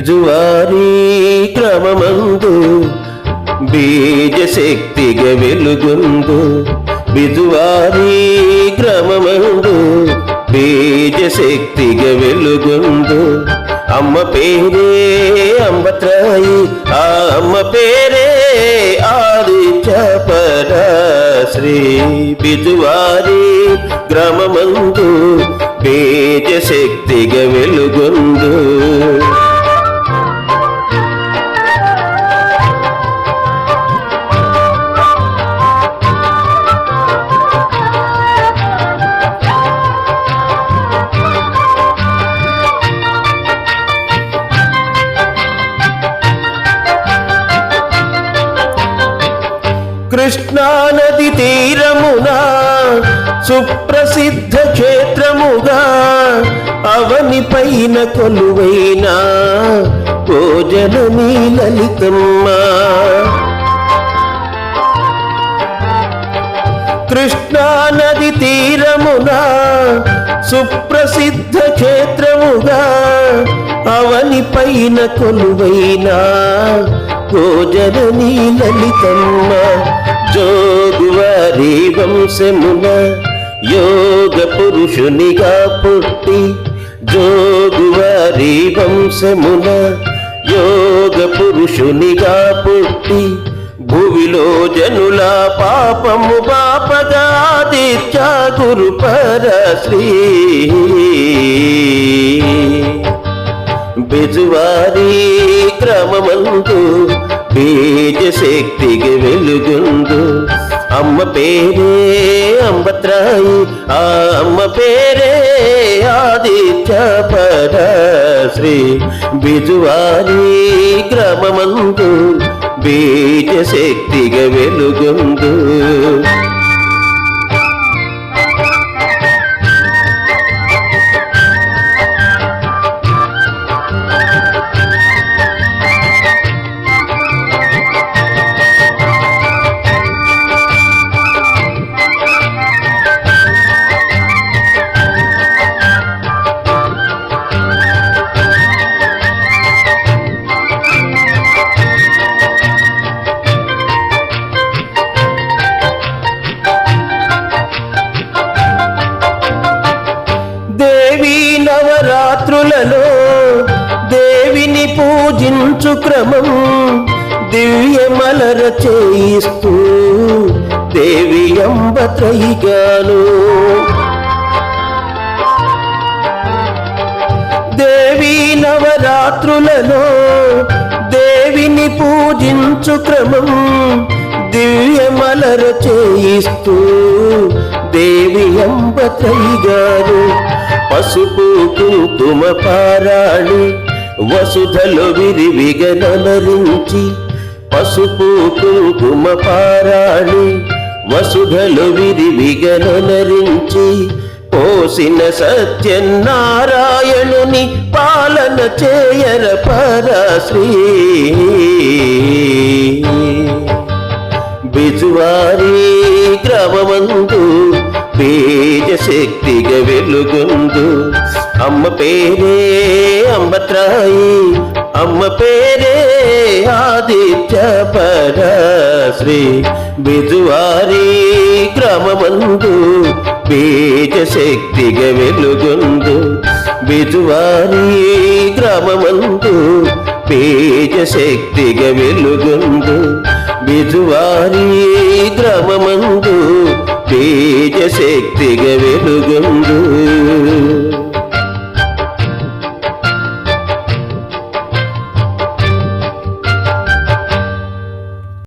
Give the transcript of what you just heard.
జువారీ క్రమమందు బీజ శక్తిగా వెలుగొందు బిజువారీ క్రమమందు బీజ శక్తిగా వెలుగొందు అమ్మ పేరే అంబత్రాయి ఆ అమ్మ పేరే ఆదిత్యపర శ్రీ బిజువారీ గ్రామమందు బీజ శక్తిగా వెలుగొందు కృష్ణా నది తీరమునా సుప్రసిద్ధ క్షేత్రముగా అవని పైన కొలువైన భోజనమీ లలితమ్మ కృష్ణా నది తీరమునా సుప్రసిద్ధ క్షేత్రముగా అవని పైన కొలువైన భోజనమీ లలితమ్మ జోగువారి వంశమున యోగ పురుషునిగా పుట్టి జోగువారి వంశమున యోగ పురుషునిగా పుట్టి భువిలో జనుల పాపము బాపగా ఆదిత్య గురుపర శ్రీ బిజువారీ క్రమమందు బీజ శక్తిగా వెలుగొందు అమ్మ పేరే అంబత్రాయి ఆ అమ్మ పేరే ఆదిత్యపర శ్రీ బిజువారీ క్రమమందు బీజ శక్తిగా వెలుగొందు నవరాత్రులలో దేవిని పూజించు క్రమం దివ్యమలర చేయిస్తూ దేవి అంబత్రయిగాను దేవి నవరాత్రులలో దేవిని పూజించు క్రమం దివ్యమలర చేయిస్తూ దేవి అంబత్రయిగాను పసుపు కుంకుమ పారాణి వసుధలో విరివిగనరించి పసుపు కుంకుమ పారాణి వసుధలో విరివిగనరించి పోసిన సత్యనారాయణుని పాలన చేయర పర శ్రీ బిజువారీ గ్రామమందు బీజ శక్తిగా వెలుగొందు అమ్మ పేరే అంబత్రాయి అమ్మ పేరే ఆదిత్యపర శ్రీ బిజువారీ గ్రామమందు బీజ శక్తిగా వెలుగొందు బిజువారీ గ్రామమందు బీజ శక్తిగా వెలుగొందు బిజువారీ గ్రామమందు బీజ శక్తిగా వెలుగొందు